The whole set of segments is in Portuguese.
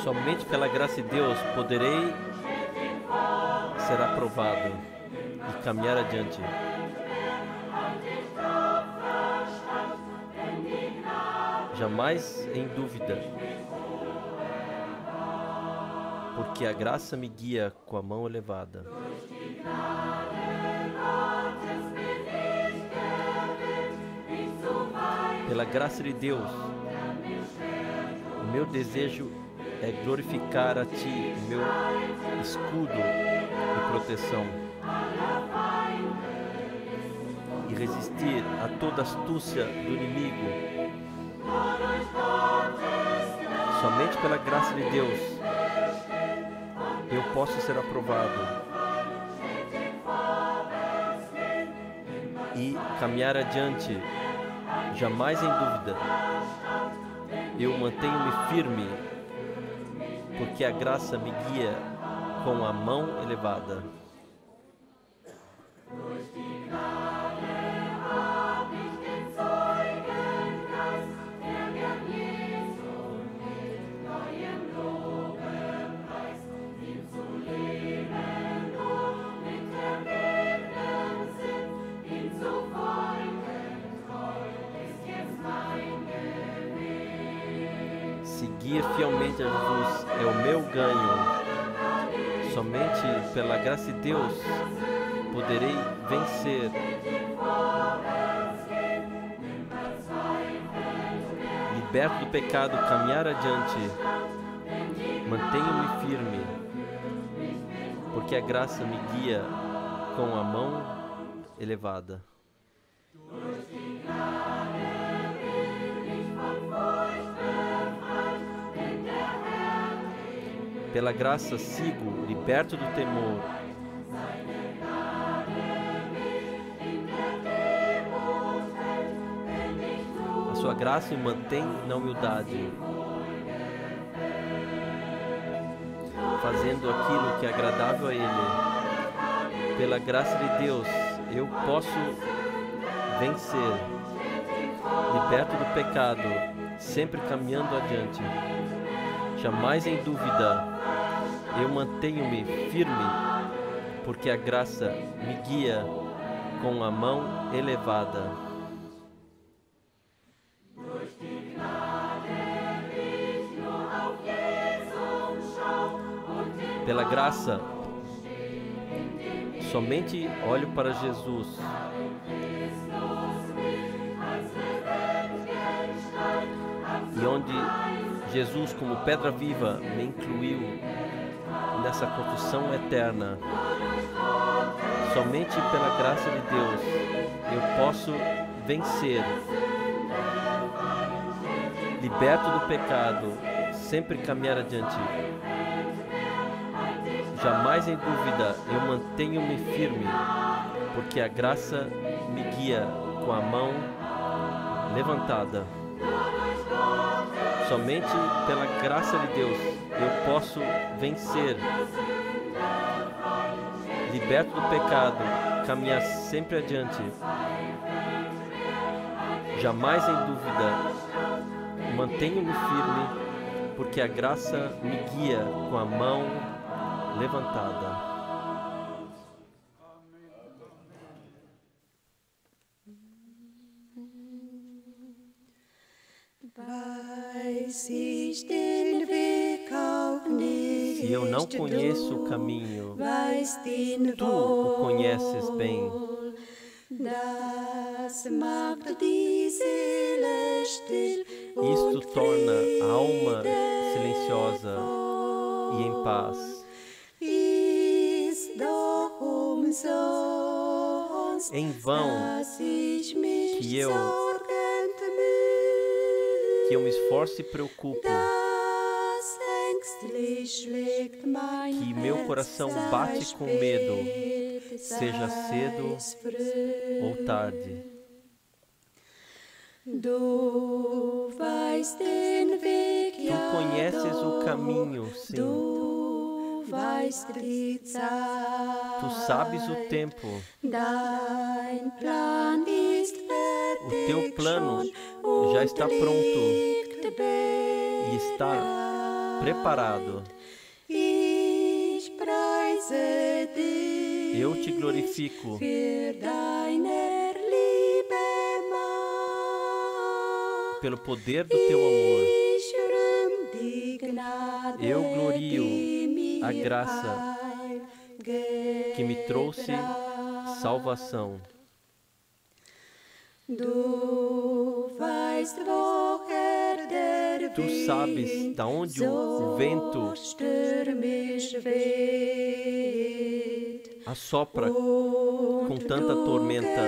Somente pela graça de Deus poderei ser aprovado e caminhar adiante. Jamais em dúvida, porque a graça me guia com a mão elevada. Pela graça de Deus, o meu desejo é glorificar a Ti, meu escudo e proteção, e resistir a toda astúcia do inimigo. Somente pela graça de Deus eu posso ser aprovado e caminhar adiante, jamais em dúvida. Eu mantenho-me firme, porque a graça me guia com a mão elevada. Seguir fielmente a Jesus é o meu ganho. Somente pela graça de Deus poderei vencer. Liberto do pecado, caminhar adiante. Mantenho-me firme, porque a graça me guia com a mão elevada. Pela graça sigo, liberto do temor. A sua graça me mantém na humildade, fazendo aquilo que é agradável a Ele. Pela graça de Deus, eu posso vencer, liberto do pecado, sempre caminhando adiante. Jamais em dúvida, eu mantenho-me firme, porque a graça me guia com a mão elevada. Pela graça, somente olho para Jesus. E onde Jesus, como pedra viva, me incluiu nessa construção eterna. Somente pela graça de Deus eu posso vencer, liberto do pecado, sempre caminhar adiante. Jamais em dúvida eu mantenho-me firme, porque a graça me guia com a mão levantada. Somente pela graça de Deus eu posso vencer, liberto do pecado, caminhar sempre adiante. Jamais em dúvida, mantenho-me firme, porque a graça me guia com a mão levantada. Se eu não conheço o caminho, tu o conheces bem. Isto torna a alma silenciosa e em paz. Em vão que eu me esforço e preocupo, que meu coração bate com medo, seja cedo ou tarde. Tu conheces o caminho, sim. Tu sabes o tempo. O teu plano já está pronto e está preparado. Eu te glorifico pelo poder do teu amor. Eu glorio a graça que me trouxe salvação. Tu sabes da onde o vento assopra com tanta tormenta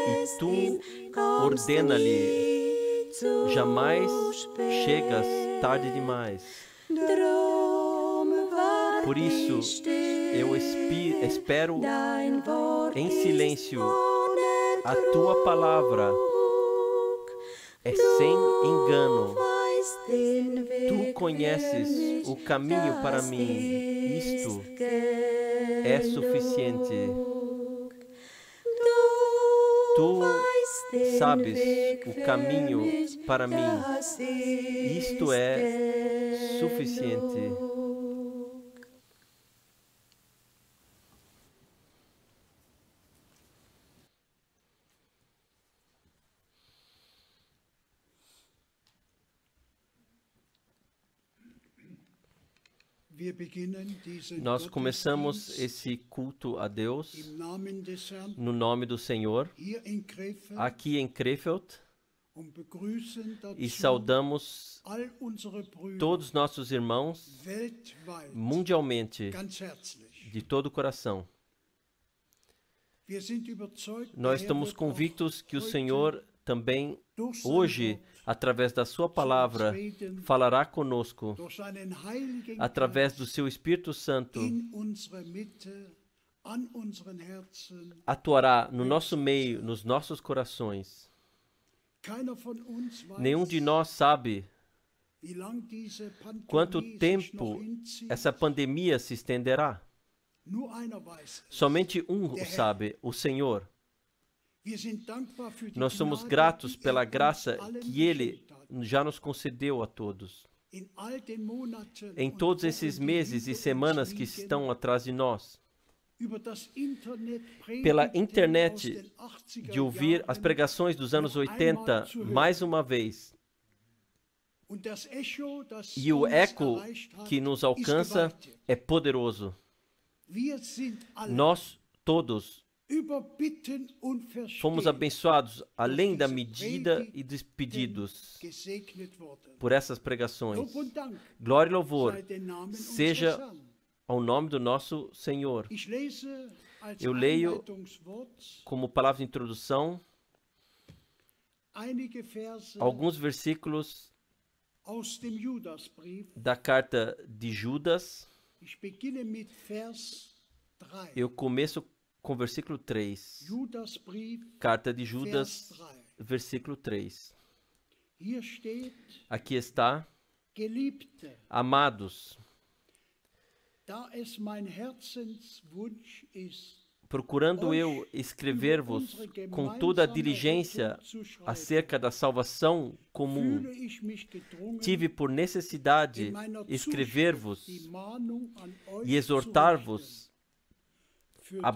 e tu ordena-lhe, jamais chegas tarde demais. Por isso, eu espero em silêncio. A tua palavra é sem engano. Tu conheces o caminho para mim. Isto é suficiente. Tu sabes o caminho para mim. Isto é suficiente. Nós começamos esse culto a Deus no nome do Senhor, aqui em Krefeld, e saudamos todos os nossos irmãos mundialmente, de todo o coração. Nós estamos convictos que o Senhor também, hoje, através da sua palavra, falará conosco, através do seu Espírito Santo, atuará no nosso meio, nos nossos corações. Nenhum de nós sabe quanto tempo essa pandemia se estenderá. Somente um sabe, o Senhor. Nós somos gratos pela graça que Ele já nos concedeu a todos. Em todos esses meses e semanas que estão atrás de nós, pela internet, de ouvir as pregações dos anos 80 mais uma vez, e o eco que nos alcança é poderoso. Nós todos fomos abençoados além da medida e dos pedidos por essas pregações. Glória e louvor seja ao nome do nosso Senhor. Eu leio como palavra de introdução alguns versículos da carta de Judas. Eu começo com o versículo 3. Carta de Judas, versículo 3. Aqui está: Amados, procurando eu escrever-vos com toda a diligência acerca da salvação comum, tive por necessidade escrever-vos e exortar-vos a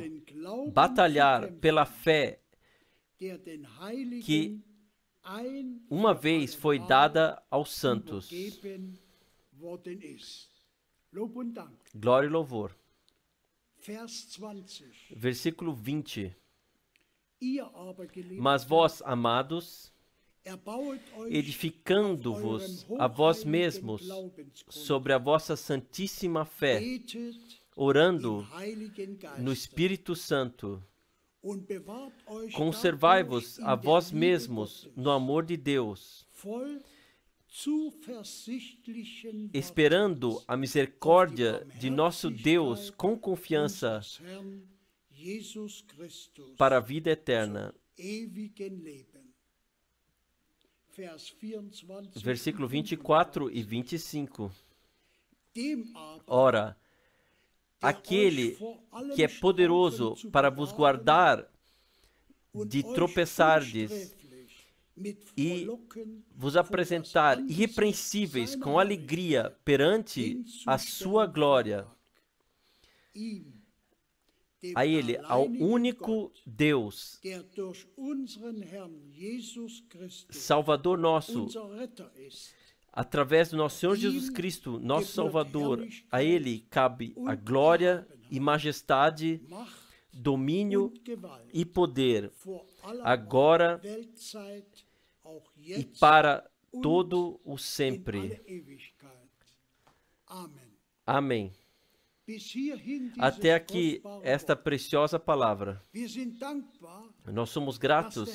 batalhar pela fé que uma vez foi dada aos santos. Glória e louvor. Versículo 20. Mas vós, amados, edificando-vos a vós mesmos sobre a vossa santíssima fé, orando no Espírito Santo, conservai-vos a vós mesmos no amor de Deus, esperando a misericórdia de nosso Deus com confiança para a vida eterna. Versículo 24 e 25. Ora, aquele que é poderoso para vos guardar de tropeçardes e vos apresentar irrepreensíveis com alegria perante a sua glória. A Ele, ao único Deus, Salvador nosso, através do nosso Senhor Jesus Cristo, nosso Salvador, a Ele cabe a glória e majestade, domínio e poder, agora e para todo o sempre. Amém. Até aqui, esta preciosa palavra. Nós somos gratos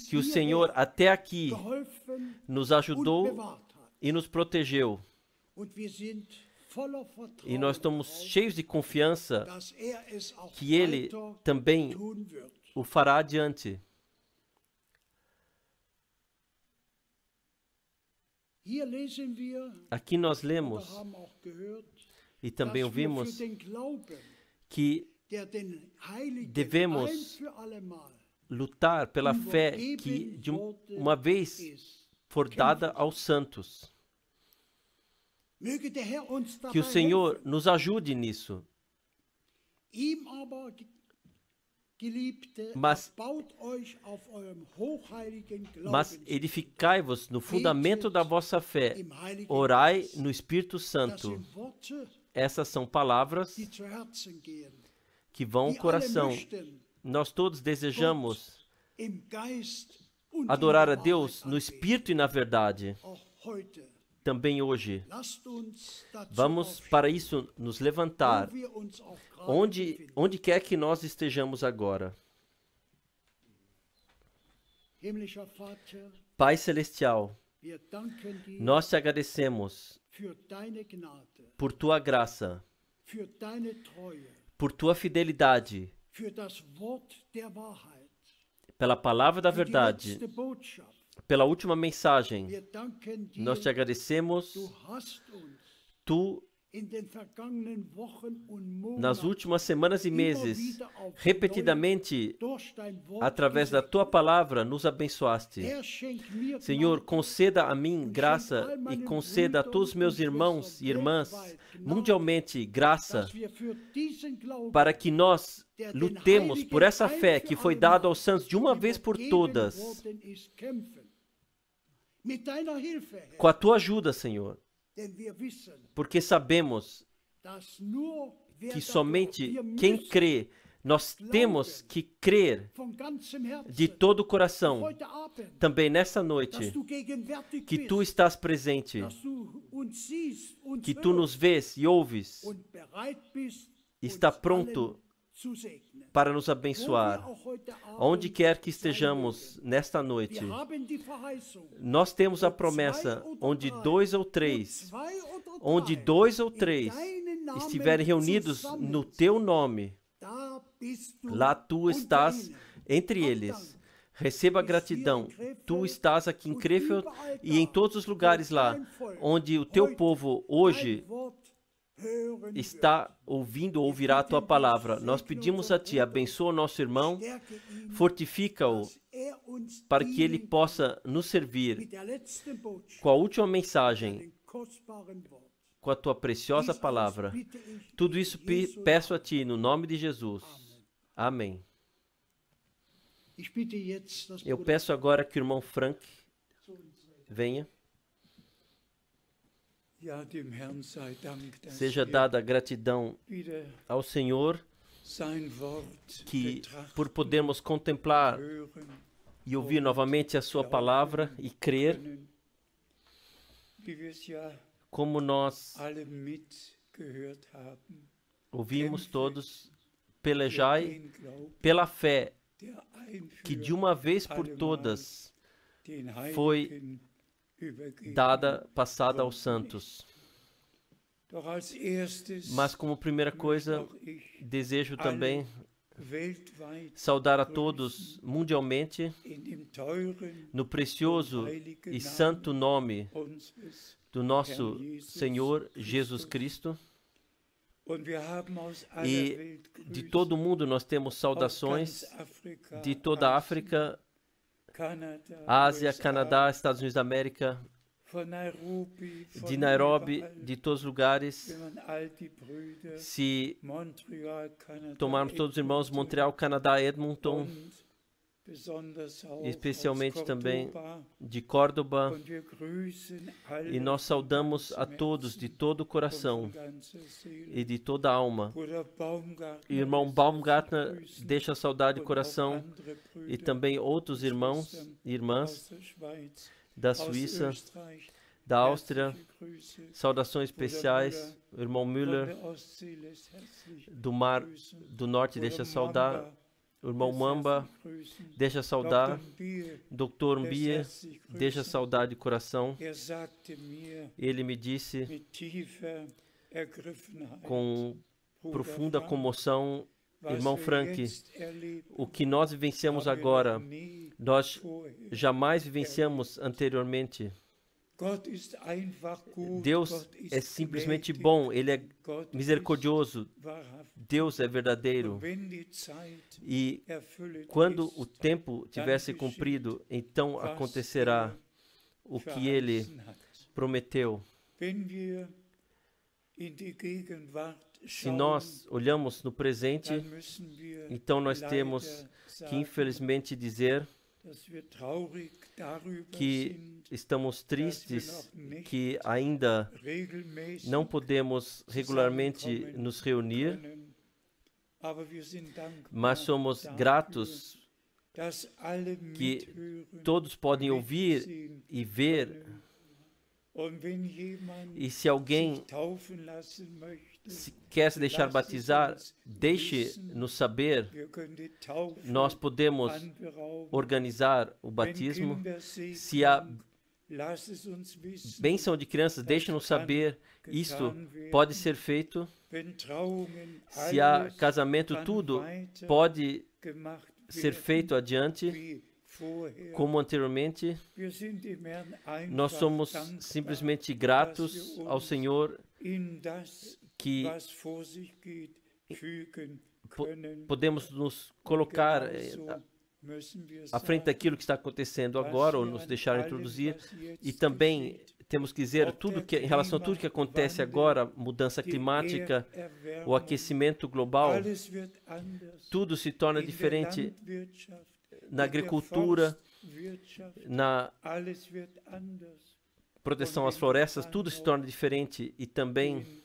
que o Senhor até aqui nos ajudou e nos protegeu. E nós estamos cheios de confiança que Ele também o fará adiante. Aqui nós lemos e também ouvimos que devemos lutar pela fé que de uma vez for dada aos santos. Que o Senhor nos ajude nisso. Mas edificai-vos no fundamento da vossa fé, orai no Espírito Santo. Essas são palavras que vão ao coração. Nós todos desejamos adorar a Deus no Espírito e na verdade. Também hoje. Vamos para isso nos levantar, onde quer que nós estejamos agora. Pai Celestial, nós te agradecemos por tua graça, por tua fidelidade, pela palavra da verdade, pela última mensagem. Nós te agradecemos. Tu, nas últimas semanas e meses, repetidamente, através da tua palavra, nos abençoaste. Senhor, conceda a mim graça e conceda a todos os meus irmãos e irmãs, mundialmente, graça, para que nós lutemos por essa fé que foi dada aos santos de uma vez por todas. Com a tua ajuda, Senhor, porque sabemos que somente quem crê, nós temos que crer de todo o coração, também nessa noite, que tu estás presente, que tu nos vês e ouves, e está pronto para nos abençoar, onde quer que estejamos nesta noite. Nós temos a promessa, onde dois ou três estiverem reunidos no teu nome, lá tu estás entre eles. Receba gratidão. Tu estás aqui em Krefeld e em todos os lugares lá, onde o teu povo hoje está ouvindo ou ouvirá a tua palavra. Nós pedimos a ti, abençoa o nosso irmão, fortifica-o para que ele possa nos servir com a última mensagem, com a tua preciosa palavra. Tudo isso peço a ti no nome de Jesus. Amém. Eu peço agora que o irmão Frank venha. Seja dada gratidão ao Senhor que por podermos contemplar e ouvir novamente a sua palavra e crer, como nós ouvimos todos, pelejai pela fé que de uma vez por todas foi passada aos santos. Mas como primeira coisa, desejo também saudar a todos mundialmente no precioso e santo nome do nosso Senhor Jesus Cristo. E de todo o mundo nós temos saudações, de toda a África, Ásia, Canadá, Estados Unidos da América, de Nairobi, de todos os lugares. Se tomarmos todos os irmãos, Montreal, Canadá, Edmonton, especialmente também de Córdoba, e nós saudamos a todos de todo o coração e de toda a alma. Irmão Baumgartner deixa saudade de coração, e também outros irmãos e irmãs da Suíça, da Áustria, saudações especiais. O irmão Müller, do Mar do Norte, deixa saudar. O irmão Mamba deixa saudar. Dr. Mbie deixa saudade de coração. Ele me disse com profunda comoção: irmão Frank, o que nós vivenciamos agora, nós jamais vivenciamos anteriormente. Deus é simplesmente bom, Ele é misericordioso, Deus é verdadeiro. E quando o tempo tiver se cumprido, então acontecerá o que Ele prometeu. Se nós olhamos no presente, então nós temos que infelizmente dizer que estamos tristes, que ainda não podemos regularmente nos reunir, mas somos gratos que todos podem ouvir e ver. E se alguém quer se deixar batizar, deixe-nos saber. Nós podemos organizar o batismo. Se há bênção de crianças, deixe-nos saber. Isto pode ser feito. Se há casamento, tudo pode ser feito adiante, como anteriormente. Nós somos simplesmente gratos ao Senhor que podemos nos colocar à frente daquilo que está acontecendo agora, ou nos deixar introduzir, e também temos que dizer tudo que, em relação a tudo que acontece agora, mudança climática, o aquecimento global, tudo se torna diferente. Na agricultura, na proteção às florestas, tudo se torna diferente. E também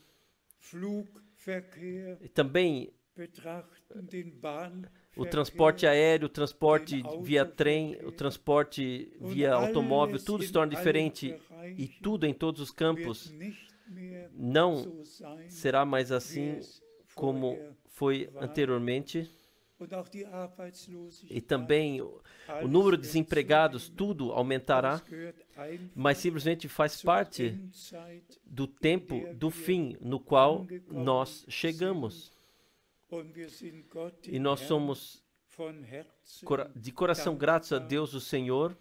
o transporte aéreo, o transporte via trem, o transporte via automóvel, tudo se torna diferente. E tudo em todos os campos não será mais assim como foi anteriormente. E também o número de desempregados, tudo aumentará, mas simplesmente faz parte do tempo do fim no qual nós chegamos. E nós somos de coração gratos a Deus, o Senhor,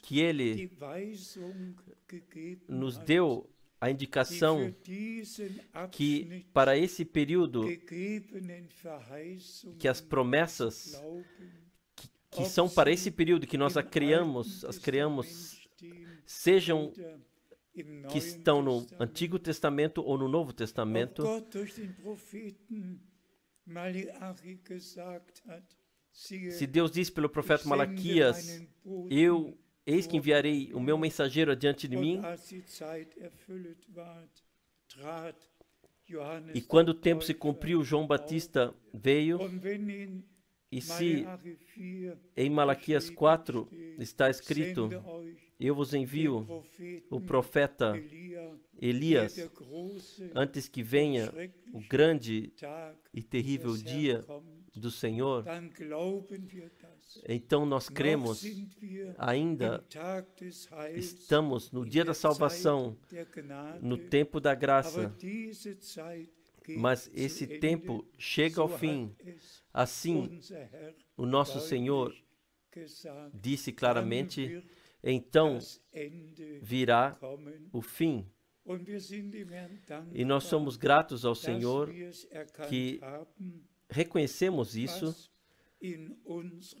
que Ele nos deu a indicação que para esse período, que as promessas que são para esse período que nós as criamos, sejam que estão no Antigo Testamento ou no Novo Testamento. Se Deus disse pelo profeta Malaquias: eis que enviarei o meu mensageiro adiante de mim. E quando o tempo se cumpriu, João Batista veio. E se em Malaquias 4 está escrito: eu vos envio o profeta Elias, antes que venha o grande e terrível dia do Senhor, então nós cremos, ainda estamos no dia da salvação, no tempo da graça, mas esse tempo chega ao fim. Assim, o nosso Senhor disse claramente: então virá o fim. E nós somos gratos ao Senhor que reconhecemos isso,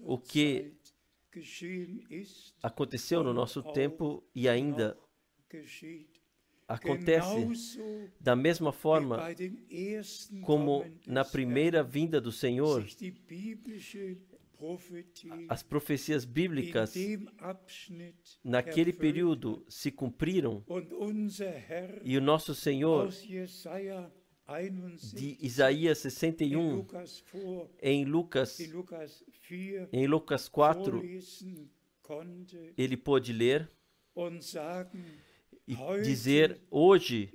o que aconteceu no nosso tempo e ainda acontece da mesma forma como na primeira vinda do Senhor. As profecias bíblicas naquele período se cumpriram e o nosso Senhor, de Isaías 61, em Lucas 4, ele pôde ler e dizer: hoje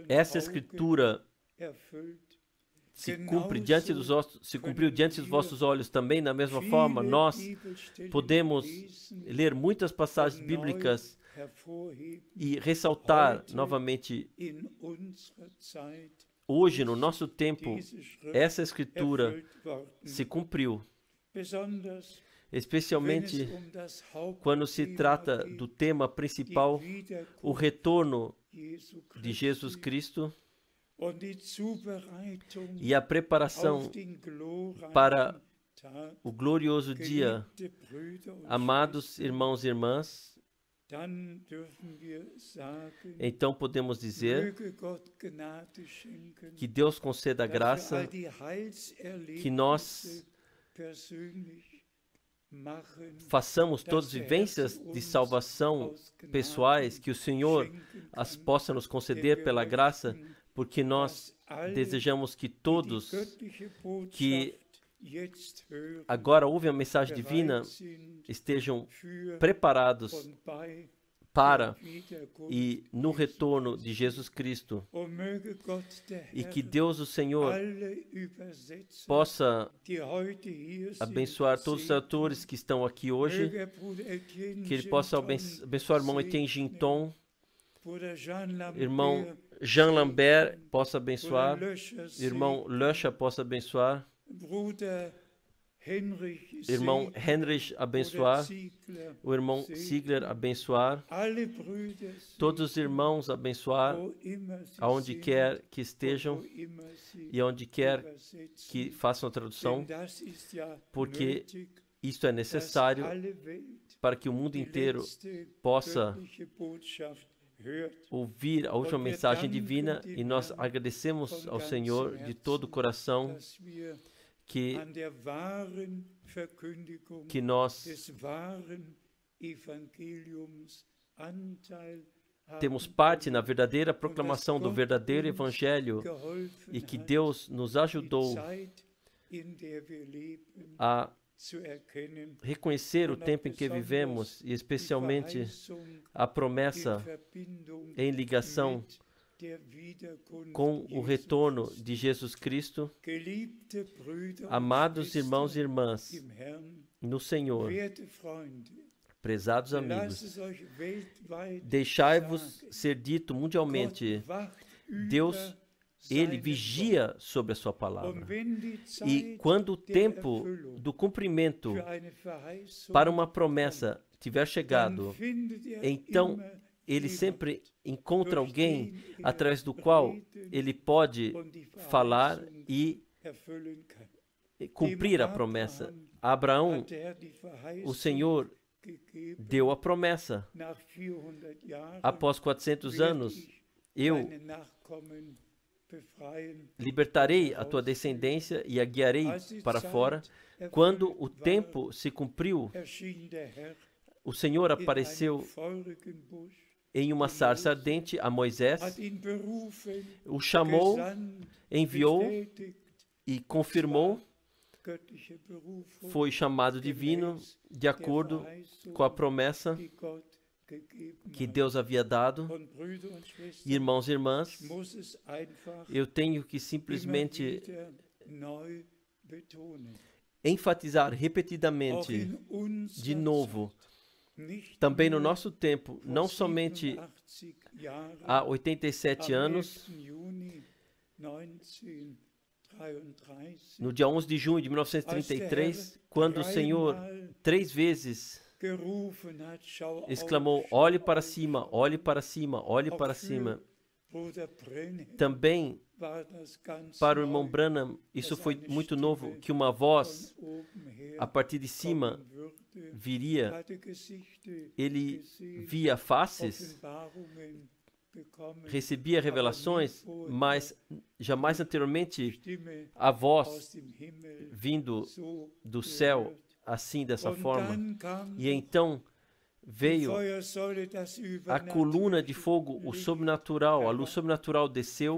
essa escritura se cumpriu diante dos vossos olhos também. Da mesma forma, nós podemos ler muitas passagens bíblicas e ressaltar novamente: hoje, no nosso tempo, essa escritura se cumpriu. Especialmente quando se trata do tema principal, o retorno de Jesus Cristo e a preparação para o glorioso dia. Amados irmãos e irmãs, então podemos dizer que Deus conceda a graça que nós façamos todas as vivências de salvação pessoais, que o Senhor as possa nos conceder pela graça, porque nós desejamos que todos que agora ouvem a mensagem divina estejam preparados para e no retorno de Jesus Cristo. E que Deus, o Senhor, possa abençoar todos os atores que estão aqui hoje, que Ele possa abençoar o irmão Etienne Ginton, irmão Jean Lambert possa abençoar, irmão Löscher possa abençoar, irmão Henrich abençoar, o irmão Ziegler abençoar, todos os irmãos abençoar, aonde quer que estejam e aonde quer que façam a tradução, porque isto é necessário para que o mundo inteiro possa ouvir a última mensagem divina, e nós agradecemos ao Senhor de todo o coração que nós temos parte na verdadeira proclamação do verdadeiro Evangelho e que Deus nos ajudou a reconhecer o tempo em que vivemos e especialmente a promessa em ligação com o retorno de Jesus Cristo. Amados irmãos e irmãs no Senhor, prezados amigos, deixai-vos ser dito mundialmente: Deus, Ele vigia sobre a sua palavra. E quando o tempo do cumprimento para uma promessa tiver chegado, então Ele sempre encontra alguém através do qual Ele pode falar e cumprir a promessa. A Abraão, o Senhor deu a promessa. Após 400 anos, eu libertarei a tua descendência e a guiarei para fora. Quando o tempo se cumpriu, o Senhor apareceu em uma sarça ardente a Moisés, o chamou, enviou e confirmou. Foi chamado divino de acordo com a promessa que Deus havia dado. Irmãos e irmãs, eu tenho que simplesmente enfatizar repetidamente, de novo, também no nosso tempo, não somente há 87 anos, no dia 11 de junho de 1933, quando o Senhor 3 vezes exclamou: olhe para cima, olhe para cima, olhe para cima. Também para o irmão Branham, isso foi muito novo, que uma voz a partir de cima viria. Ele via faces, recebia revelações, mas jamais anteriormente a voz vindo do céu assim, dessa forma. E então veio a coluna de fogo, o sobrenatural, a luz sobrenatural desceu,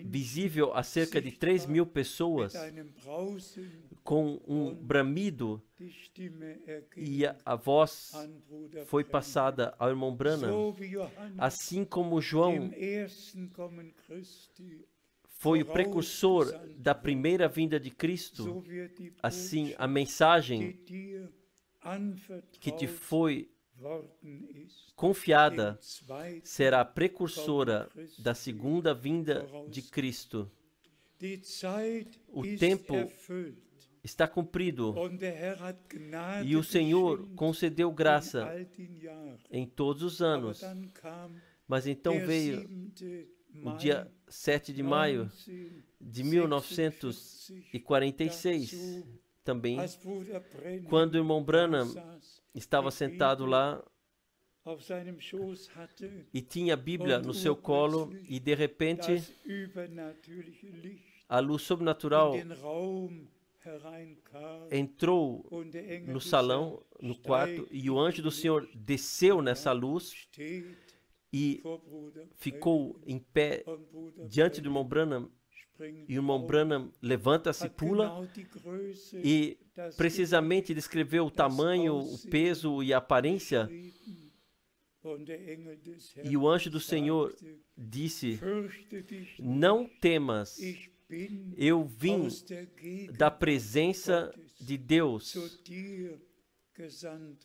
visível a cerca de 3.000 pessoas, com um bramido, e a voz foi passada ao irmão Branham, assim como João foi o precursor da primeira vinda de Cristo, assim a mensagem que te foi confiada será precursora da segunda vinda de Cristo. O tempo está cumprido e o Senhor concedeu graça em todos os anos. Mas então veio o dia 7 de maio de 1946, também, quando o irmão Branham estava sentado lá e tinha a Bíblia no seu colo, e de repente a luz sobrenatural entrou no salão, no quarto, e o anjo do Senhor desceu nessa luz e ficou em pé diante do irmão Branham. E o irmão Branham levanta-se, pula, e precisamente descreveu o tamanho, o peso e a aparência. E o anjo do Senhor disse: não temas, eu vim da presença de Deus,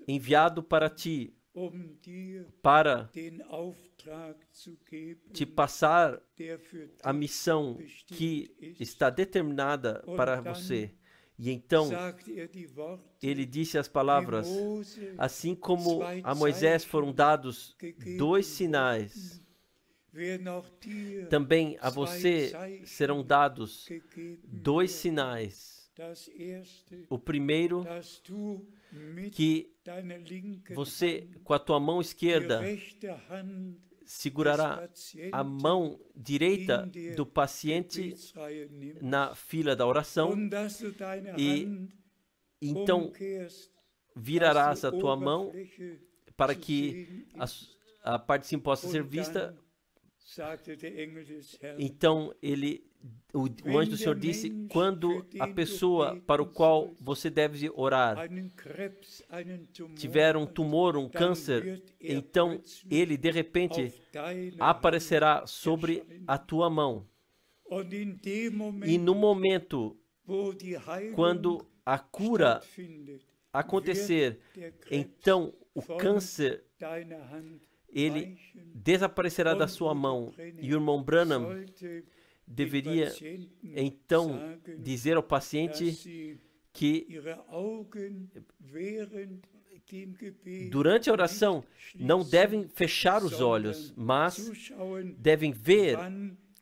enviado para ti, para te passar a missão que está determinada para você. E então ele disse as palavras: assim como a Moisés foram dados 2 sinais, também a você serão dados 2 sinais. O primeiro, que você, com a tua mão esquerda, segurará a mão direita do paciente na fila da oração, e então virarás a tua mão para que a parte de cima possa ser vista. Então o anjo do Senhor disse: quando a pessoa para o qual você deve orar tiver um tumor, um câncer, então ele de repente aparecerá sobre a tua mão. E no momento quando a cura acontecer, então o câncer, ele desaparecerá da sua mão. E o irmão Branham deveria então dizer ao paciente que durante a oração não devem fechar os olhos, mas devem ver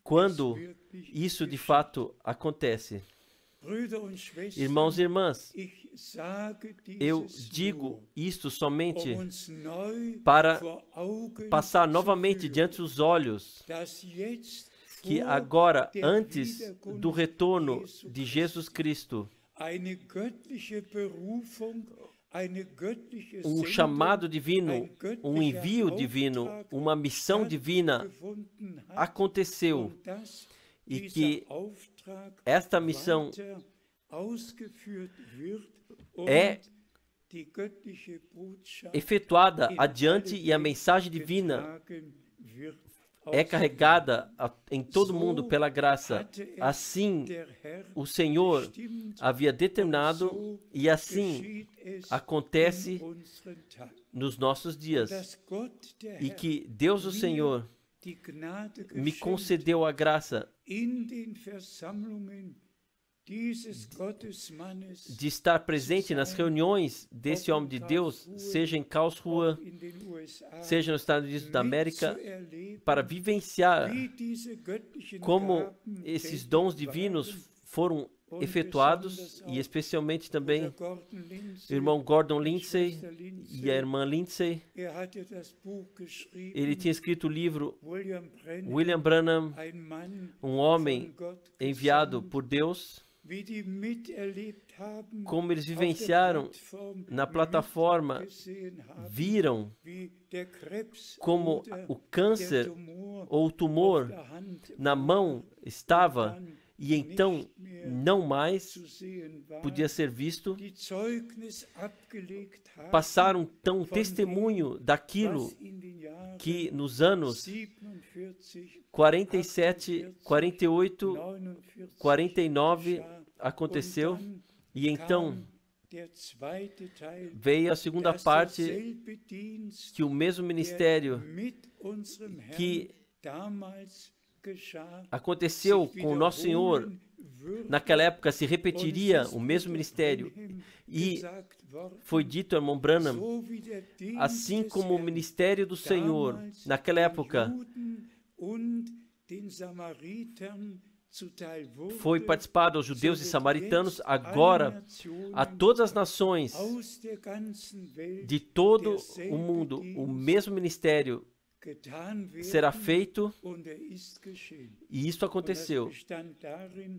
quando isso de fato acontece. Irmãos e irmãs, eu digo isto somente para passar novamente diante dos olhos que agora, antes do retorno de Jesus Cristo, um chamado divino, um envio divino, uma missão divina aconteceu, e que esta missão é efetuada adiante, e a mensagem divina é carregada em todo mundo pela graça. Assim o Senhor havia determinado, e assim acontece nos nossos dias. E que Deus, o Senhor, me concedeu a graça de estar presente nas reuniões desse homem de Deus, seja em Karlsruhe, seja nos Estados Unidos da América, para vivenciar como esses dons divinos foram efetuados, e especialmente também o irmão Gordon Lindsay e a irmã Lindsay. Ele tinha escrito o livro William Branham, um homem enviado por Deus, como eles vivenciaram na plataforma, viram como o câncer ou o tumor na mão estava, e então não mais podia ser visto. Passaram então testemunho daquilo que nos anos 47, 48, 49 aconteceu, e então veio a segunda parte, que o mesmo ministério que aconteceu com o nosso Senhor naquela época se repetiria, o mesmo ministério. E foi dito, irmão Branham, assim como o ministério do Senhor naquela época foi participado aos judeus e samaritanos, agora a todas as nações de todo o mundo o mesmo ministério será feito, e isso aconteceu.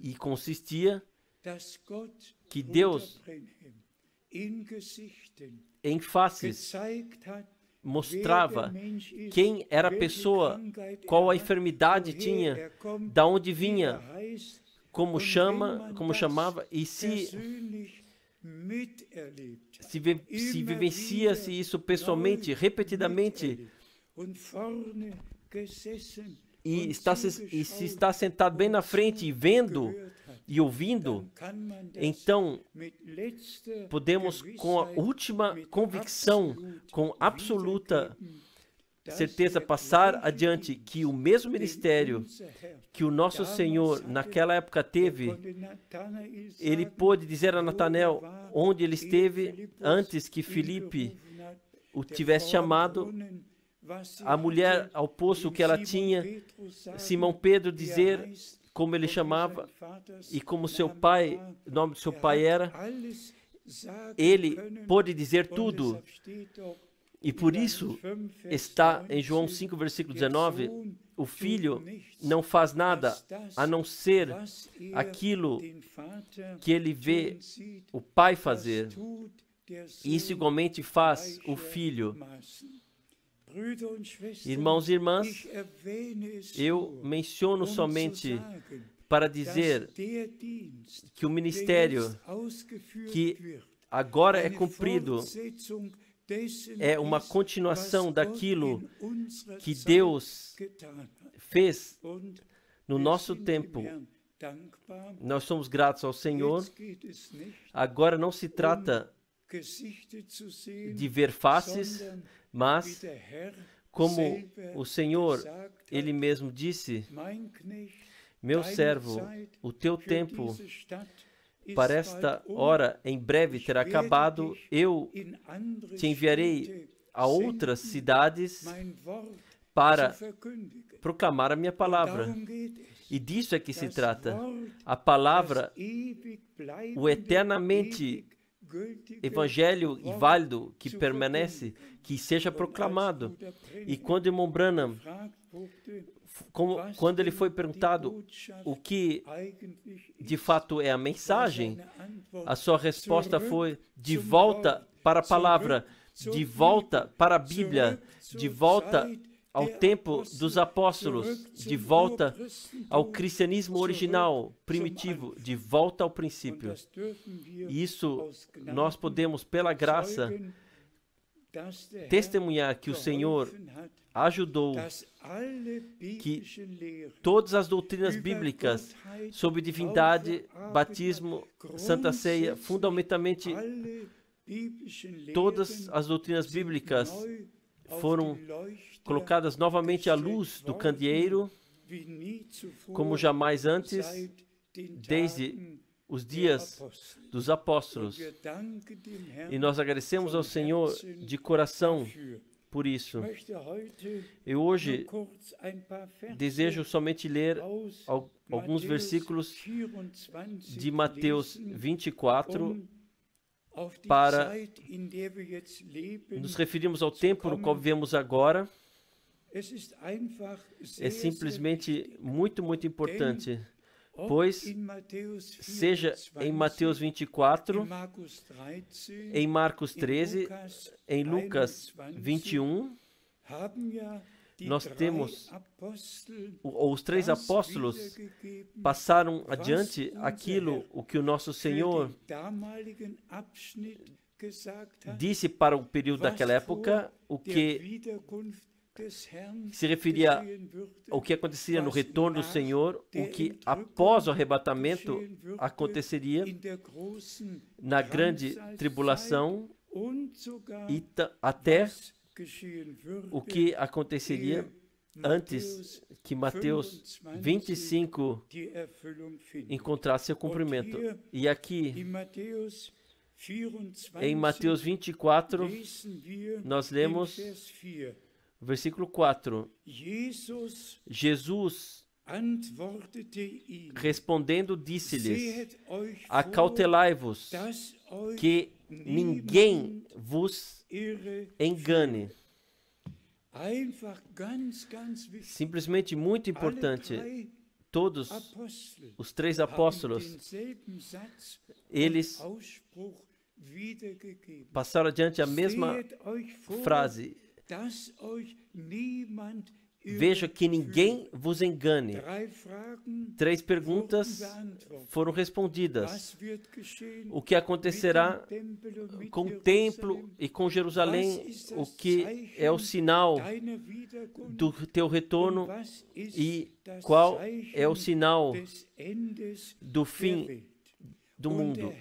E consistia que Deus, em faces, mostrava quem era a pessoa, qual a enfermidade tinha, da onde vinha, como chamava, e se vivencia-se isso pessoalmente, repetidamente, e se está sentado bem na frente e vendo e ouvindo, então podemos, com a última convicção, com absoluta certeza, passar adiante que o mesmo ministério que o nosso Senhor naquela época teve, ele pôde dizer a Natanael, onde ele esteve antes que Filipe o tivesse chamado, a mulher ao poço que ela tinha, Simão Pedro dizer como ele chamava e como seu pai, o nome do seu pai era, ele pôde dizer tudo. E por isso está em João 5, versículo 19, o filho não faz nada a não ser aquilo que ele vê o pai fazer. Isso igualmente faz o filho. Irmãos e irmãs, eu menciono somente para dizer que o ministério que agora é cumprido é uma continuação daquilo que Deus fez no nosso tempo. Nós somos gratos ao Senhor. Agora não se trata de ver faces, mas como o Senhor, Ele mesmo disse, meu servo, o teu tempo para esta hora em breve terá acabado, eu te enviarei a outras cidades para proclamar a minha palavra. E disso é que se trata. A palavra, o eternamente evangelho e válido que permanece, que seja proclamado. E quando o irmão Branham, quando ele foi perguntado o que de fato é a mensagem, a sua resposta foi: de volta para a palavra, de volta para a Bíblia, de volta ao tempo dos apóstolos, de volta ao cristianismo original, primitivo, de volta ao princípio. E isso nós podemos, pela graça, testemunhar que o Senhor ajudou que todas as doutrinas bíblicas sobre divindade, batismo, Santa Ceia, fundamentalmente todas as doutrinas bíblicas foram colocadas novamente à luz do candeeiro, como jamais antes, desde os dias dos apóstolos. E nós agradecemos ao Senhor de coração por isso. Eu hoje desejo somente ler alguns versículos de Mateus 24 para nos referirmos ao tempo no qual vivemos agora. É simplesmente muito, muito importante, pois seja em Mateus 24, em Marcos 13, em Lucas 21, nós temos, os três apóstolos passaram adiante aquilo o que o nosso Senhor disse para o período daquela época, o que se referia ao que aconteceria no retorno do Senhor, o que após o arrebatamento aconteceria na grande tribulação e até o que aconteceria antes que Mateus 25 encontrasse seu cumprimento. E aqui, em Mateus 24, nós lemos versículo 4. Jesus respondendo disse-lhes: acautelai-vos que ninguém vos engane. Simplesmente muito importante. Todos os três apóstolos, eles passaram adiante a mesma frase: veja que ninguém vos engane. Três perguntas foram respondidas. O que acontecerá com o templo e com Jerusalém? O que é o sinal do teu retorno? E qual é o sinal do fim do mundo?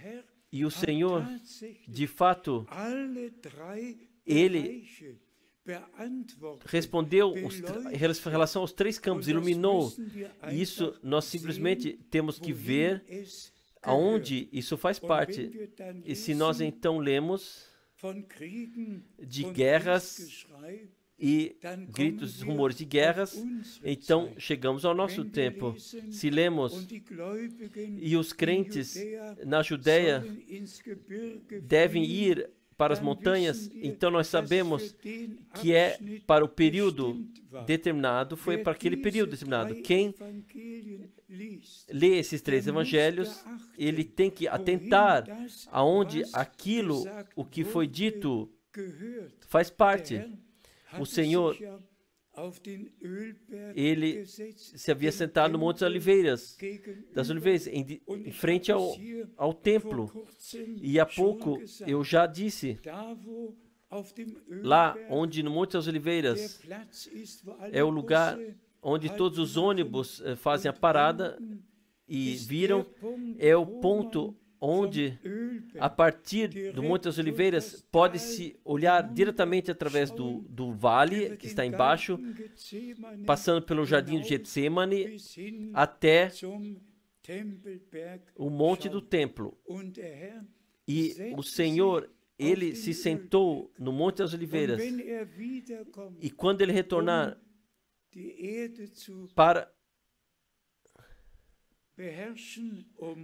E o Senhor, de fato, Ele respondeu em relação aos três campos, iluminou. Isso nós simplesmente temos que ver aonde isso faz parte. E se nós então lemos de guerras e gritos, rumores de guerras, então chegamos ao nosso tempo. Se lemos, e os crentes na Judéia devem ir para as montanhas, então nós sabemos que é para o período determinado, foi para aquele período determinado. Quem lê esses três evangelhos, ele tem que atentar aonde aquilo, o que foi dito, faz parte. O Senhor, ele se havia sentado no Monte das Oliveiras, em frente ao templo. E há pouco eu já disse, lá onde no Monte das Oliveiras é o lugar onde todos os ônibus fazem a parada e viram, é o ponto onde, a partir do Monte das Oliveiras, pode-se olhar diretamente através do vale que está embaixo, passando pelo jardim de Getsemane, até o monte do templo. E o Senhor, ele se sentou no Monte das Oliveiras. E quando ele retornar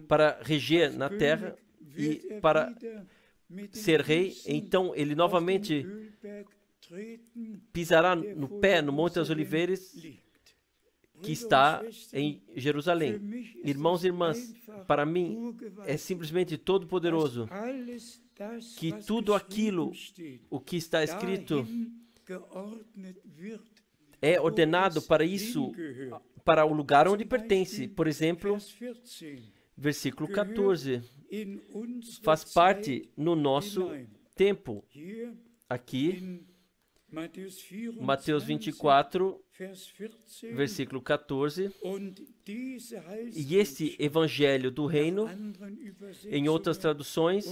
para reger na terra e para ser rei, então ele novamente pisará no pé no Monte das Oliveiras que está em Jerusalém. Irmãos e irmãs, para mim é simplesmente todo poderoso que tudo aquilo o que está escrito é ordenado para isso, para o lugar onde pertence. Por exemplo, versículo 14, faz parte no nosso tempo. Aqui, Mateus 24, versículo 14, e este evangelho do reino, em outras traduções,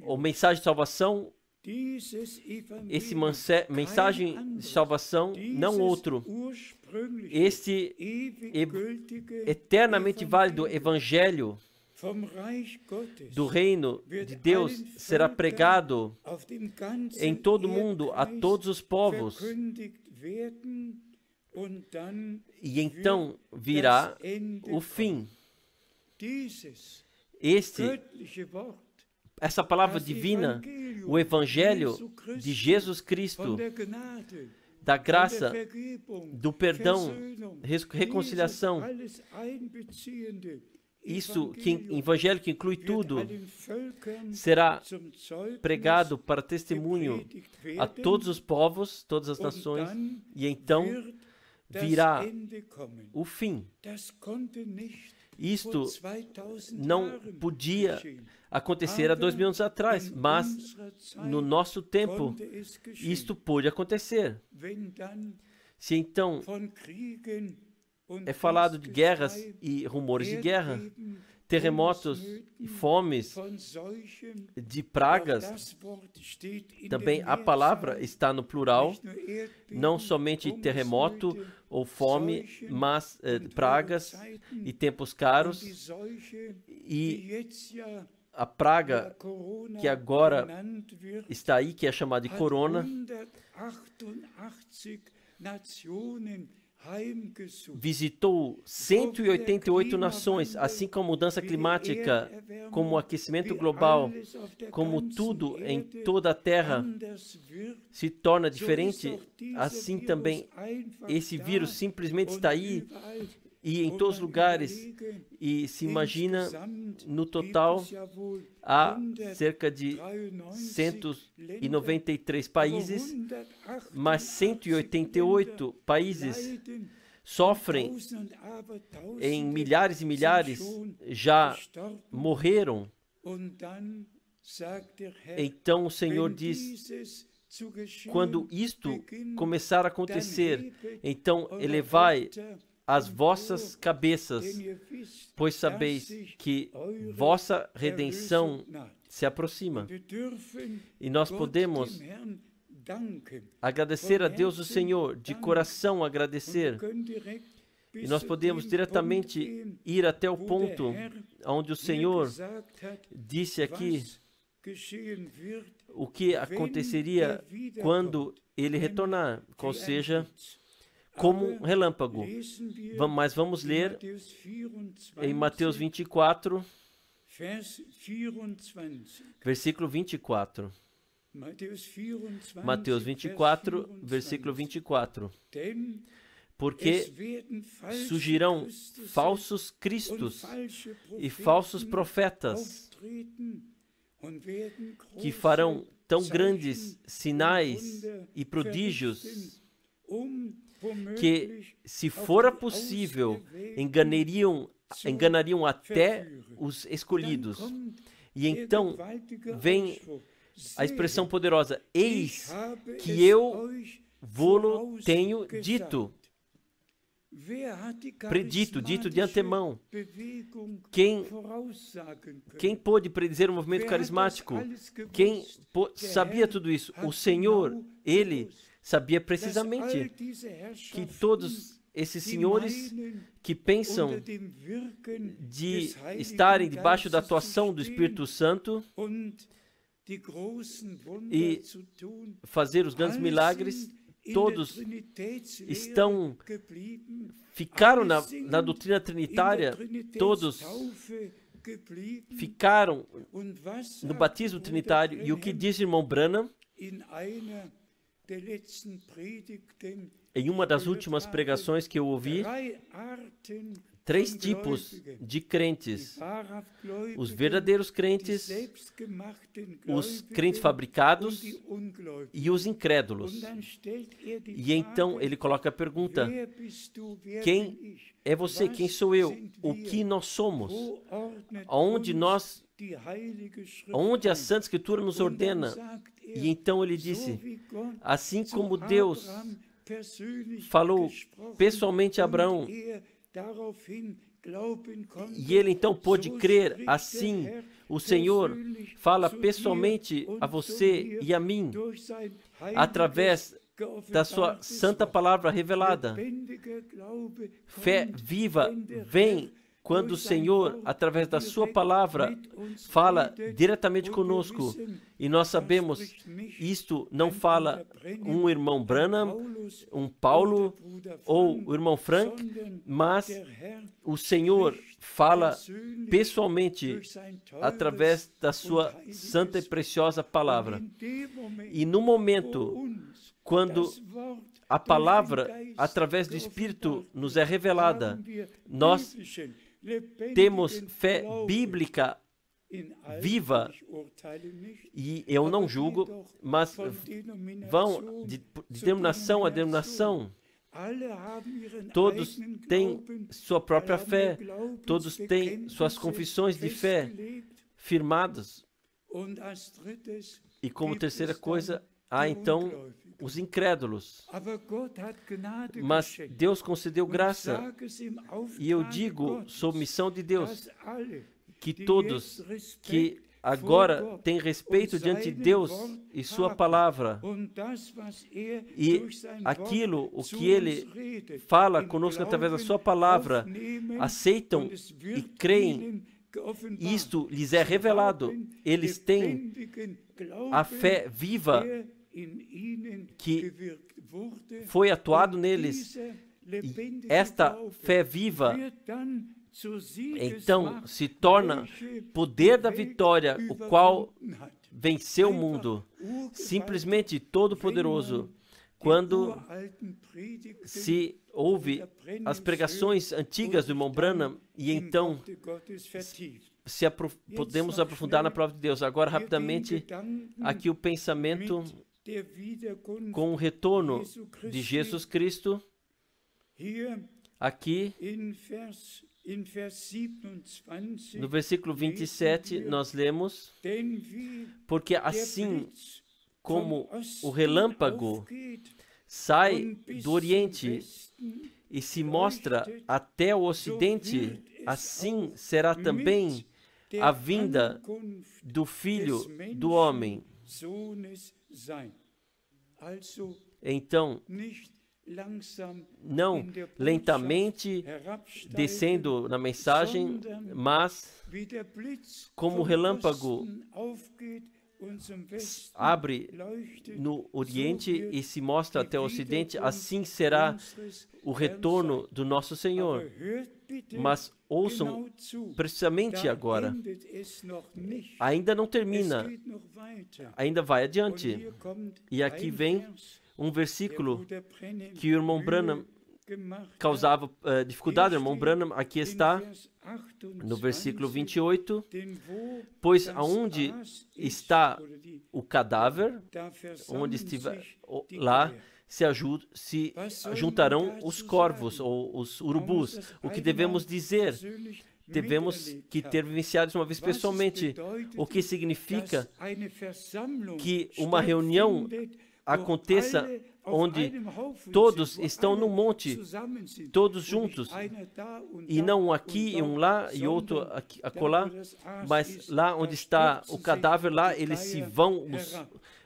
ou mensagem de salvação, Esse mensagem de salvação, não outro. Este eternamente válido Evangelho do reino de Deus será pregado em todo o mundo, a todos os povos. E então virá o fim. Essa palavra divina, o Evangelho de Jesus Cristo, da graça, do perdão, reconciliação, isso, Evangelho que inclui tudo, será pregado para testemunho a todos os povos, todas as nações, e então virá o fim. Isto não podia acontecer há 2000 anos atrás, mas no nosso tempo isto pôde acontecer. Se então é falado de guerras e rumores de guerra, terremotos e fomes, de pragas, também a palavra está no plural, não somente terremoto ou fome, mas pragas e tempos caros, e a praga que agora está aí, que é chamada de corona, visitou 188 nações, assim como a mudança climática, como o aquecimento global, como tudo em toda a Terra se torna diferente, assim também esse vírus simplesmente está aí e em todos os lugares, e se imagina, no total, há cerca de 193 países, mas 188 países sofrem, em milhares e milhares já morreram. Então o Senhor diz, quando isto começar a acontecer, então elevai as vossas cabeças, pois sabeis que vossa redenção se aproxima. E nós podemos agradecer a Deus o Senhor, de coração agradecer. E nós podemos diretamente ir até o ponto onde o Senhor disse aqui o que aconteceria quando Ele retornar, ou seja, como um relâmpago. Mas vamos ler em Mateus 24, versículo 24. Mateus 24, versículo 24. Porque surgirão falsos cristos e falsos profetas que farão tão grandes sinais e prodígios que, se fora possível, enganariam até os escolhidos. E então vem a expressão poderosa: eis que eu vô-lo tenho dito. Predito, dito de antemão. Quem pôde predizer o movimento carismático? Quem sabia tudo isso? O Senhor, Ele sabia precisamente que todos esses senhores que pensam de estarem debaixo da atuação do Espírito Santo e fazer os grandes milagres, todos ficaram na doutrina trinitária, todos ficaram no batismo trinitário. E o que diz o irmão Branham em uma das últimas pregações que eu ouvi? 3 tipos de crentes: os verdadeiros crentes, os crentes fabricados e os incrédulos. E então ele coloca a pergunta: quem é você? Quem sou eu? O que nós somos? Onde a Santa Escritura nos ordena? E então ele disse, assim como Deus falou pessoalmente a Abraão, E ele então pôde crer. Assim, o Senhor fala pessoalmente a você e a mim, através da sua santa palavra revelada. Fé viva vem quando o Senhor, através da sua palavra, fala diretamente conosco. E nós sabemos, isto não fala um irmão Branham, um Paulo ou o irmão Frank, mas o Senhor fala pessoalmente através da sua santa e preciosa palavra. E no momento quando a palavra, através do Espírito, nos é revelada, nós temos fé bíblica viva, e eu não julgo, mas vão de denominação a denominação. Todos têm sua própria fé, todos têm suas confissões de fé firmadas. E como terceira coisa, há então os incrédulos. Mas Deus concedeu graça, e eu digo, sob missão de Deus, que todos que agora têm respeito diante de Deus e sua palavra, e aquilo, o que Ele fala conosco através da sua palavra, aceitam e creem, isto lhes é revelado. Eles têm a fé viva que foi atuado neles. E esta fé viva então se torna poder da vitória, o qual venceu o mundo, simplesmente todo-poderoso. Quando se ouve as pregações antigas do irmão Branham, e então podemos aprofundar na palavra de Deus. Agora, rapidamente, aqui o pensamento com o retorno de Jesus Cristo. Aqui, no versículo 27, nós lemos: porque assim como o relâmpago sai do Oriente e se mostra até o Ocidente, assim será também a vinda do Filho do Homem. Então, não lentamente descendo na mensagem, mas como o relâmpago abre no Oriente e se mostra até o Ocidente, assim será o retorno do nosso Senhor. Mas ouçam precisamente agora. Ainda não termina, ainda vai adiante. E aqui vem um versículo que o irmão Branham causava dificuldade. O irmão Branham, aqui está, no versículo 28, pois aonde está o cadáver, onde estiver, lá se juntarão os corvos ou os urubus. O que devemos dizer? Devemos que ter vivenciado isso uma vez pessoalmente. O que significa que uma reunião aconteça onde todos estão no monte, todos juntos, e não um aqui e um lá e outro aqui, acolá, mas lá onde está o cadáver, lá eles se vão,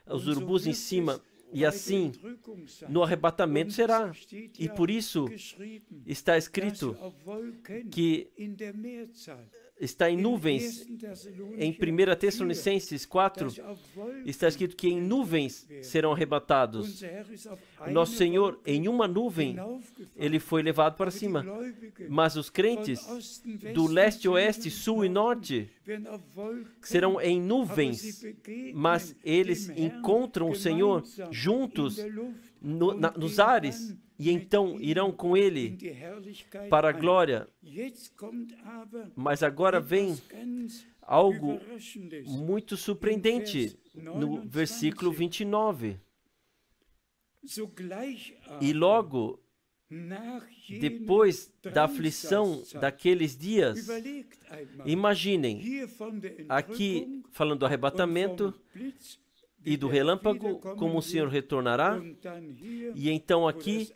os urubus em cima, e assim no arrebatamento será. E por isso está escrito que está em nuvens. Em 1 Tessalonicenses 4, está escrito que em nuvens serão arrebatados. Nosso Senhor, em uma nuvem, Ele foi levado para cima. Mas os crentes do leste, oeste, sul e norte serão em nuvens, mas eles encontram o Senhor juntos nos ares, e então irão com Ele para a glória. Mas agora vem algo muito surpreendente no versículo 29. E logo depois da aflição daqueles dias, imaginem, aqui falando do arrebatamento e do relâmpago, como o Senhor retornará, e então aqui,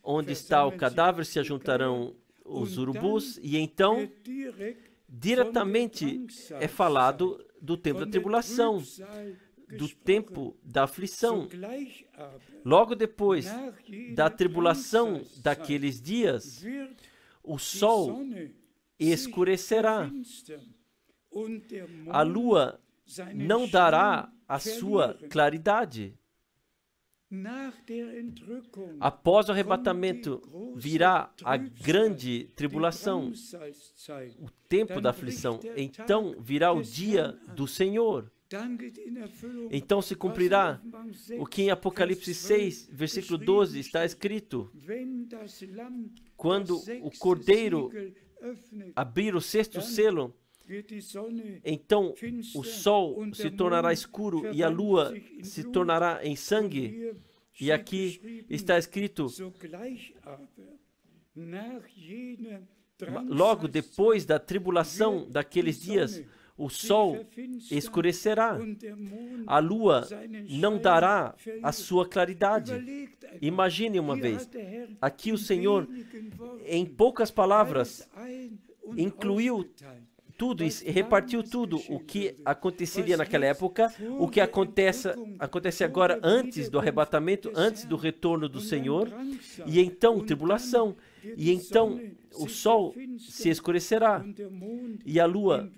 onde está o cadáver, se ajuntarão os urubus, e então diretamente é falado do tempo da tribulação, do tempo da aflição. Logo depois da tribulação daqueles dias, o sol escurecerá, a lua não dará a sua claridade. Após o arrebatamento virá a grande tribulação, o tempo da aflição. Então virá o dia do Senhor. Então se cumprirá o que em Apocalipse 6, versículo 12 está escrito: quando o Cordeiro abrir o sexto selo, então o sol se tornará escuro e a lua se tornará em sangue. E aqui está escrito: logo depois da tribulação daqueles dias, o sol escurecerá, a lua não dará a sua claridade. Imagine uma vez, aqui o Senhor, em poucas palavras, incluiu tudo e repartiu tudo o que aconteceria naquela época, o que acontece agora antes do arrebatamento, antes do retorno do Senhor, e então tribulação, e então o sol se escurecerá, e a lua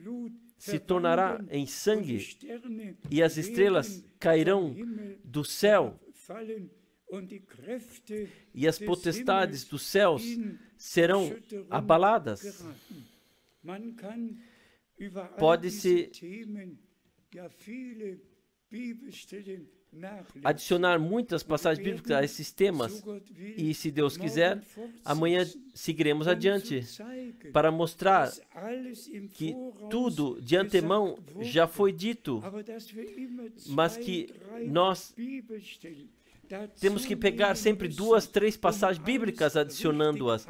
se tornará em sangue, e as estrelas cairão do céu, e as potestades dos céus serão abaladas. Pode-se adicionar muitas passagens bíblicas a esses temas, e se Deus quiser, amanhã seguiremos adiante para mostrar que tudo de antemão já foi dito, mas que nós temos que pegar sempre 2, 3 passagens bíblicas, adicionando-as,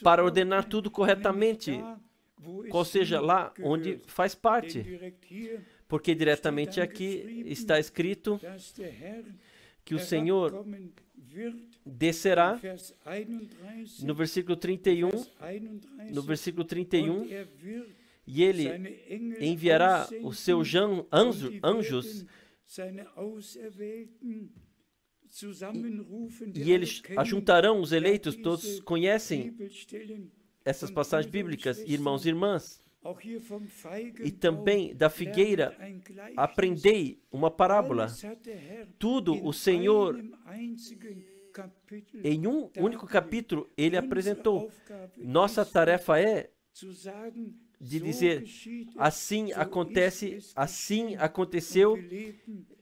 para ordenar tudo corretamente, qual seja lá onde faz parte. Porque diretamente aqui está escrito que o Senhor descerá, no versículo 31, e Ele enviará os seus anjos, e eles ajuntarão os eleitos. Todos conhecem essas passagens bíblicas, irmãos e irmãs. E também da figueira aprendei uma parábola. Tudo o Senhor, em um único capítulo, Ele apresentou. Nossa tarefa é de dizer: assim acontece, assim aconteceu,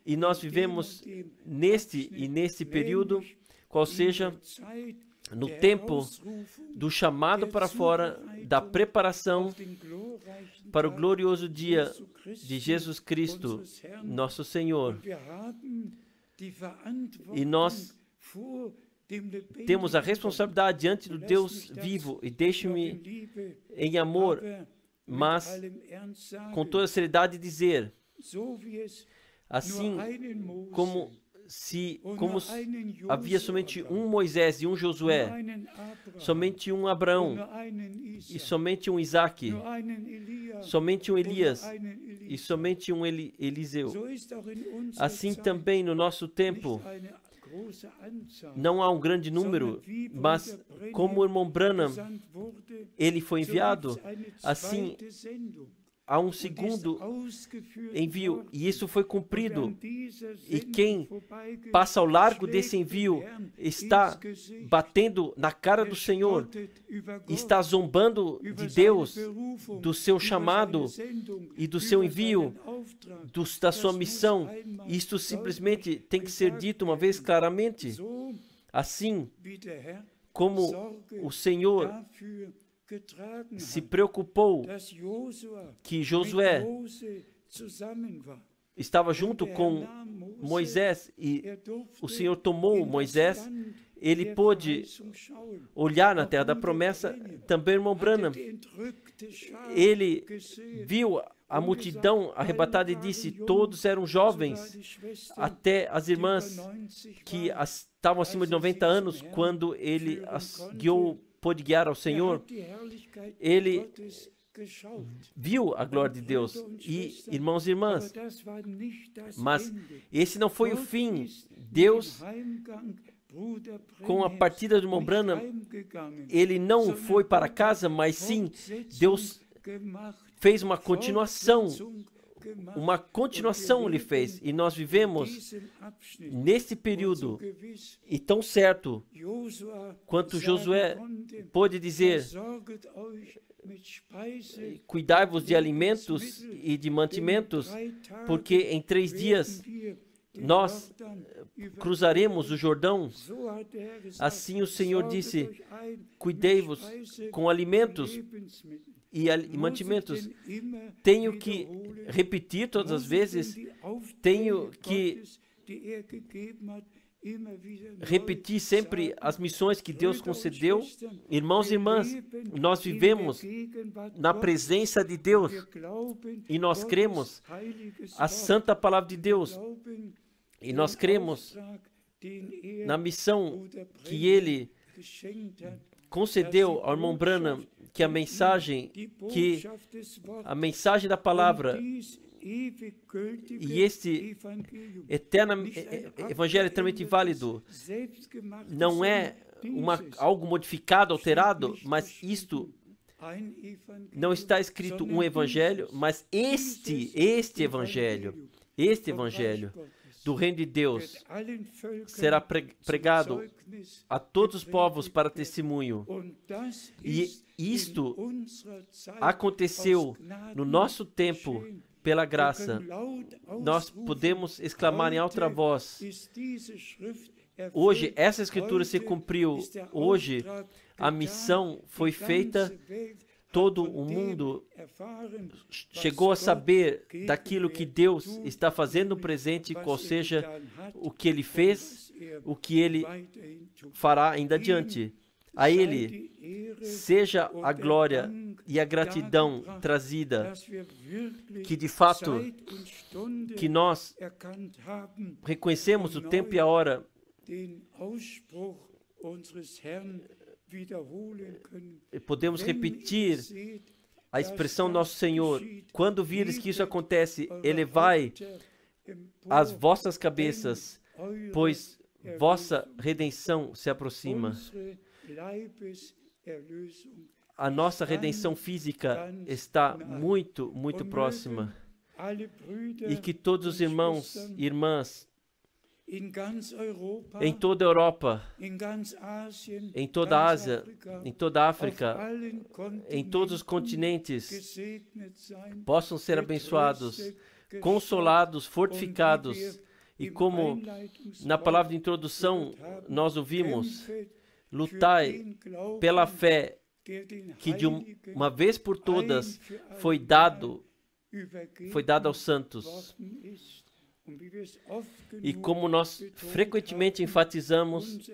e nós vivemos neste período, qual seja no tempo do chamado para fora, da preparação para o glorioso dia de Jesus Cristo, nosso Senhor. E nós temos a responsabilidade diante do Deus vivo, e deixe-me em amor, mas com toda a seriedade dizer, assim como havia somente um Moisés e um Josué, somente um Abraão e somente um Isaac, somente um Elias e somente um Eliseu, assim também no nosso tempo não há um grande número, mas como o irmão Branham, ele foi enviado, assim há um segundo envio, e isso foi cumprido. E quem passa ao largo desse envio está batendo na cara do Senhor, está zombando de Deus, do seu chamado e do seu envio, da sua missão. Isto simplesmente tem que ser dito uma vez claramente. Assim como o Senhor se preocupou que Josué estava junto com Moisés, e o Senhor tomou Moisés, ele pôde olhar na terra da promessa. Também o irmão Branham, ele viu a multidão arrebatada e disse: todos eram jovens, até as irmãs que estavam acima de 90 anos, quando ele as guiou pôde guiar ao Senhor, ele viu a glória de Deus. E, irmãos e irmãs, mas esse não foi o fim. Deus, com a partida de irmão Branham, ele não foi para casa, mas sim, Deus fez uma continuação. Uma continuação ele fez. E nós vivemos nesse período. E tão certo quanto Josué pôde dizer: cuidai-vos de alimentos e de mantimentos, porque em 3 dias nós cruzaremos o Jordão. Assim o Senhor disse: cuidei-vos com alimentos e mantimentos. Tenho que repetir todas as vezes, tenho que repetir sempre as missões que Deus concedeu. Irmãos e irmãs, nós vivemos na presença de Deus e nós cremos a santa palavra de Deus e nós cremos na missão que ele concedeu ao irmão Branham, que a mensagem da palavra e este evangelho eternamente válido não é algo modificado, alterado, mas isto não está escrito um evangelho, mas este evangelho do reino de Deus será pregado a todos os povos para testemunho. E isto aconteceu no nosso tempo pela graça. Nós podemos exclamar em alta voz: hoje essa escritura se cumpriu. Hoje a missão foi feita. Todo o mundo chegou a saber daquilo que Deus está fazendo no presente, qual seja o que Ele fez, o que Ele fará ainda adiante. A Ele seja a glória e a gratidão trazida, que de fato, que nós reconhecemos o tempo e a hora e podemos repetir a expressão Nosso Senhor: quando vires que isso acontece, elevai as vossas cabeças, pois vossa redenção se aproxima. A nossa redenção física está muito, muito próxima. E que todos os irmãos e irmãs em toda a Europa, em toda a Ásia, em toda a África, em todos os continentes, possam ser abençoados, consolados, fortificados, e como na palavra de introdução nós ouvimos: lutai pela fé que de uma vez por todas foi dado aos santos. E como nós frequentemente enfatizamos,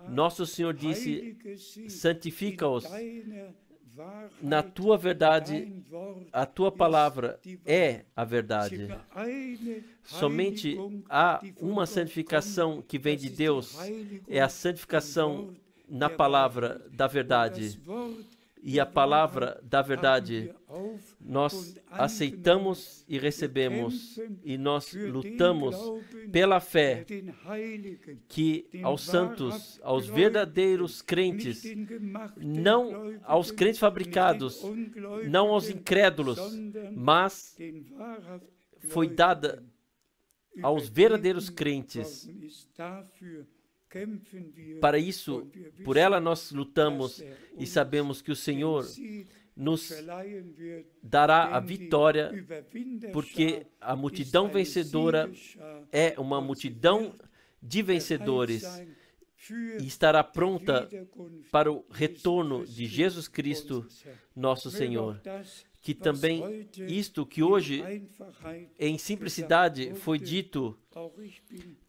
nosso Senhor disse: santifica-os na tua verdade, a tua palavra é a verdade. Somente há uma santificação que vem de Deus, é a santificação na palavra da verdade. E a palavra da verdade nós aceitamos e recebemos, e nós lutamos pela fé que aos santos, aos verdadeiros crentes, não aos crentes fabricados, não aos incrédulos, mas foi dada aos verdadeiros crentes. Para isso, por ela nós lutamos e sabemos que o Senhor nos dará a vitória, porque a multidão vencedora é uma multidão de vencedores e estará pronta para o retorno de Jesus Cristo, nosso Senhor. Que também isto que hoje em simplicidade foi dito,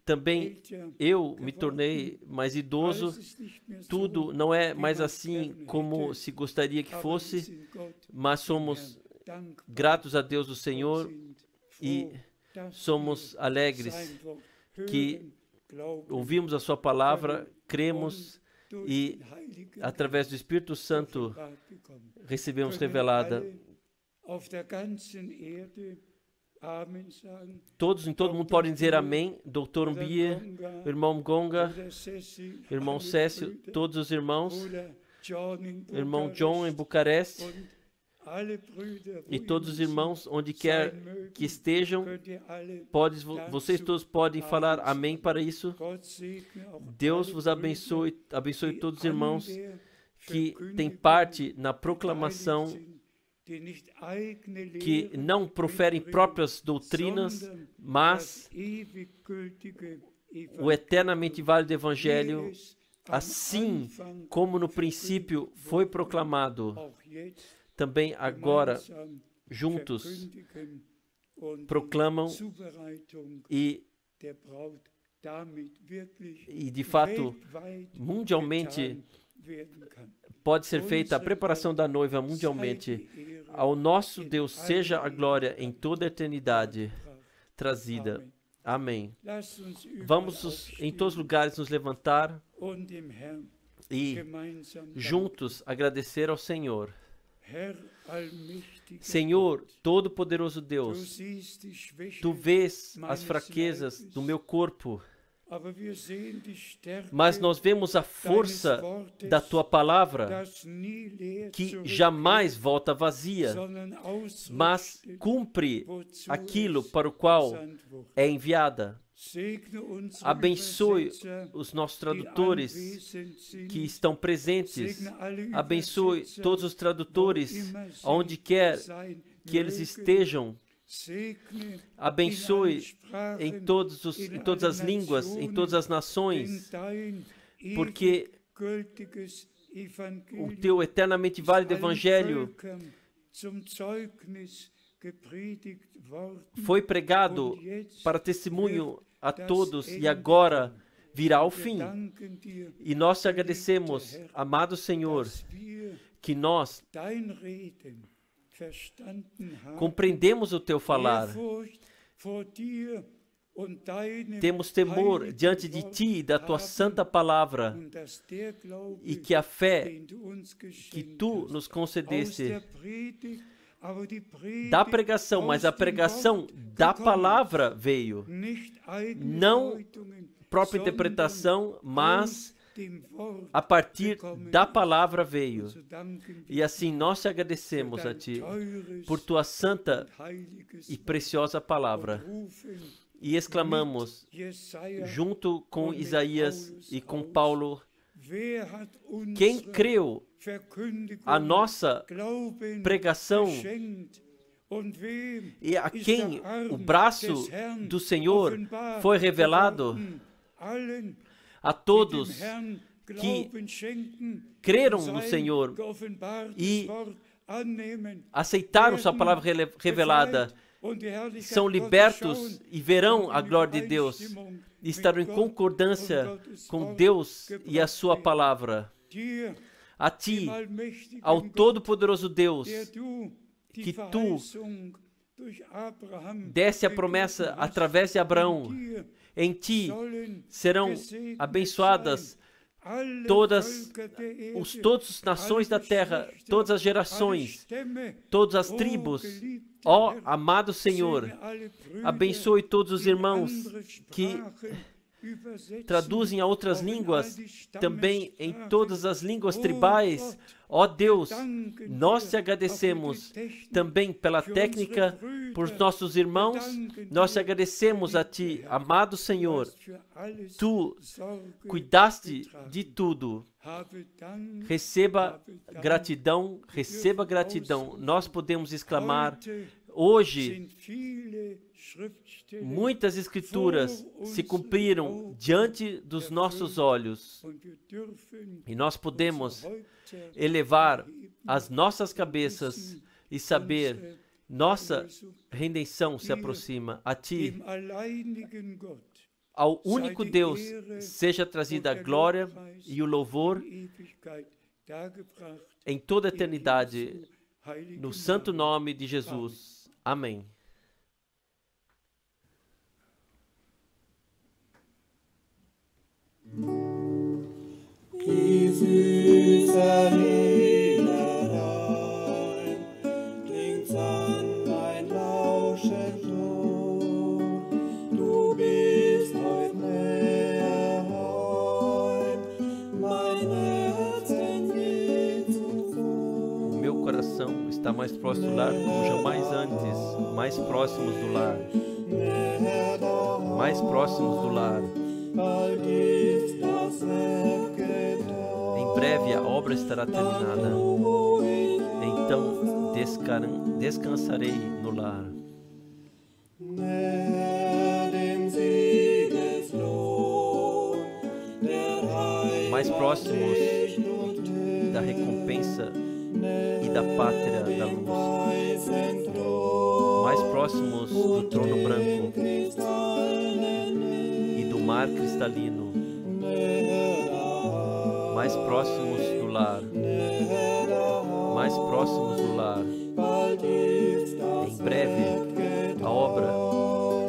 também eu me tornei mais idoso, tudo não é mais assim como se gostaria que fosse, mas somos gratos a Deus do Senhor e somos alegres que ouvimos a sua palavra, cremos e através do Espírito Santo recebemos revelada. Todos em todo mundo podem dizer amém. Dr. Umbia, irmão Gonga, irmão Cécio, todos os irmãos, irmão John em Bucareste e todos os irmãos onde quer que estejam, vocês todos podem falar amém para isso. Deus vos abençoe, abençoe todos os irmãos que têm parte na proclamação, que não proferem próprias doutrinas, mas o eternamente válido Evangelho, assim como no princípio foi proclamado, também agora juntos proclamam e de fato mundialmente pode ser feita a preparação da noiva mundialmente. Ao nosso Deus seja a glória em toda a eternidade trazida. Amém. Vamos em todos os lugares nos levantar e juntos agradecer ao Senhor. Senhor, Todo-Poderoso Deus, Tu vês as fraquezas do meu corpo, mas nós vemos a força da Tua palavra, que jamais volta vazia, mas cumpre aquilo para o qual é enviada. Abençoe os nossos tradutores que estão presentes. Abençoe todos os tradutores, aonde quer que eles estejam. Abençoe em todas as línguas, em todas as nações, porque o Teu eternamente válido Evangelho foi pregado para testemunho a todos e agora virá ao fim. E nós te agradecemos, amado Senhor, que nós compreendemos o Teu falar. Temos temor diante de Ti e da Tua santa palavra, e que a fé que Tu nos concedeste da pregação, mas a pregação da palavra veio, não própria interpretação, mas a partir da palavra veio. E assim nós te agradecemos a Ti por Tua santa e preciosa palavra. E exclamamos, junto com Isaías e com Paulo, quem creu a nossa pregação e a quem o braço do Senhor foi revelado, a todos que creram no Senhor e aceitaram Sua palavra revelada, são libertos e verão a glória de Deus e estarão em concordância com Deus e a Sua palavra. A Ti, ao Todo-Poderoso Deus, que Tu desse a promessa através de Abraão, em Ti serão abençoadas todas as nações da terra, todas as gerações, todas as tribos. Ó amado Senhor, abençoe todos os irmãos que traduzem a outras línguas, também em todas as línguas tribais. Ó Deus, nós te agradecemos também pela técnica, por nossos irmãos. Nós te agradecemos a Ti, amado Senhor. Tu cuidaste de tudo. Receba gratidão, receba gratidão. Nós podemos exclamar, hoje, muitas escrituras se cumpriram diante dos nossos olhos e nós podemos elevar as nossas cabeças e saber, nossa redenção se aproxima. A Ti, ao único Deus, seja trazida a glória e o louvor em toda a eternidade, no santo nome de Jesus. Amém. He está mais próximo do lar como jamais antes, mais próximos do lar, mais próximos do lar. Em breve a obra estará terminada, então descansarei no lar. Mais próximos da recompensa e da pátria da luz, mais próximos do trono branco e do mar cristalino, mais próximos do lar, mais próximos do lar. Em breve a obra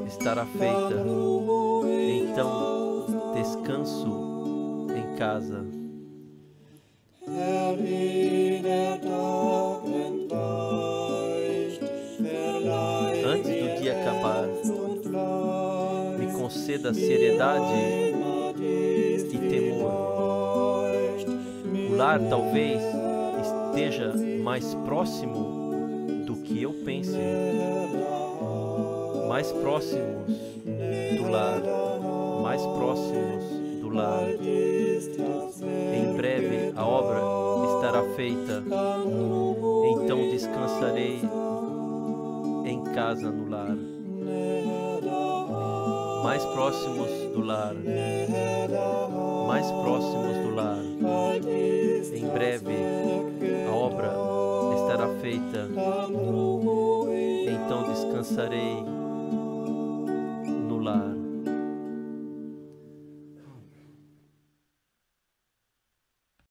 estará feita, então descanso em casa. Antes do dia acabar, me conceda seriedade e temor. O lar talvez esteja mais próximo do que eu pense, mais próximos do lar, mais próximos do lar. Em breve a obra estará feita, então descansarei em casa no lar. Mais próximos do lar, mais próximos do lar. Em breve a obra estará feita, então descansarei no lar.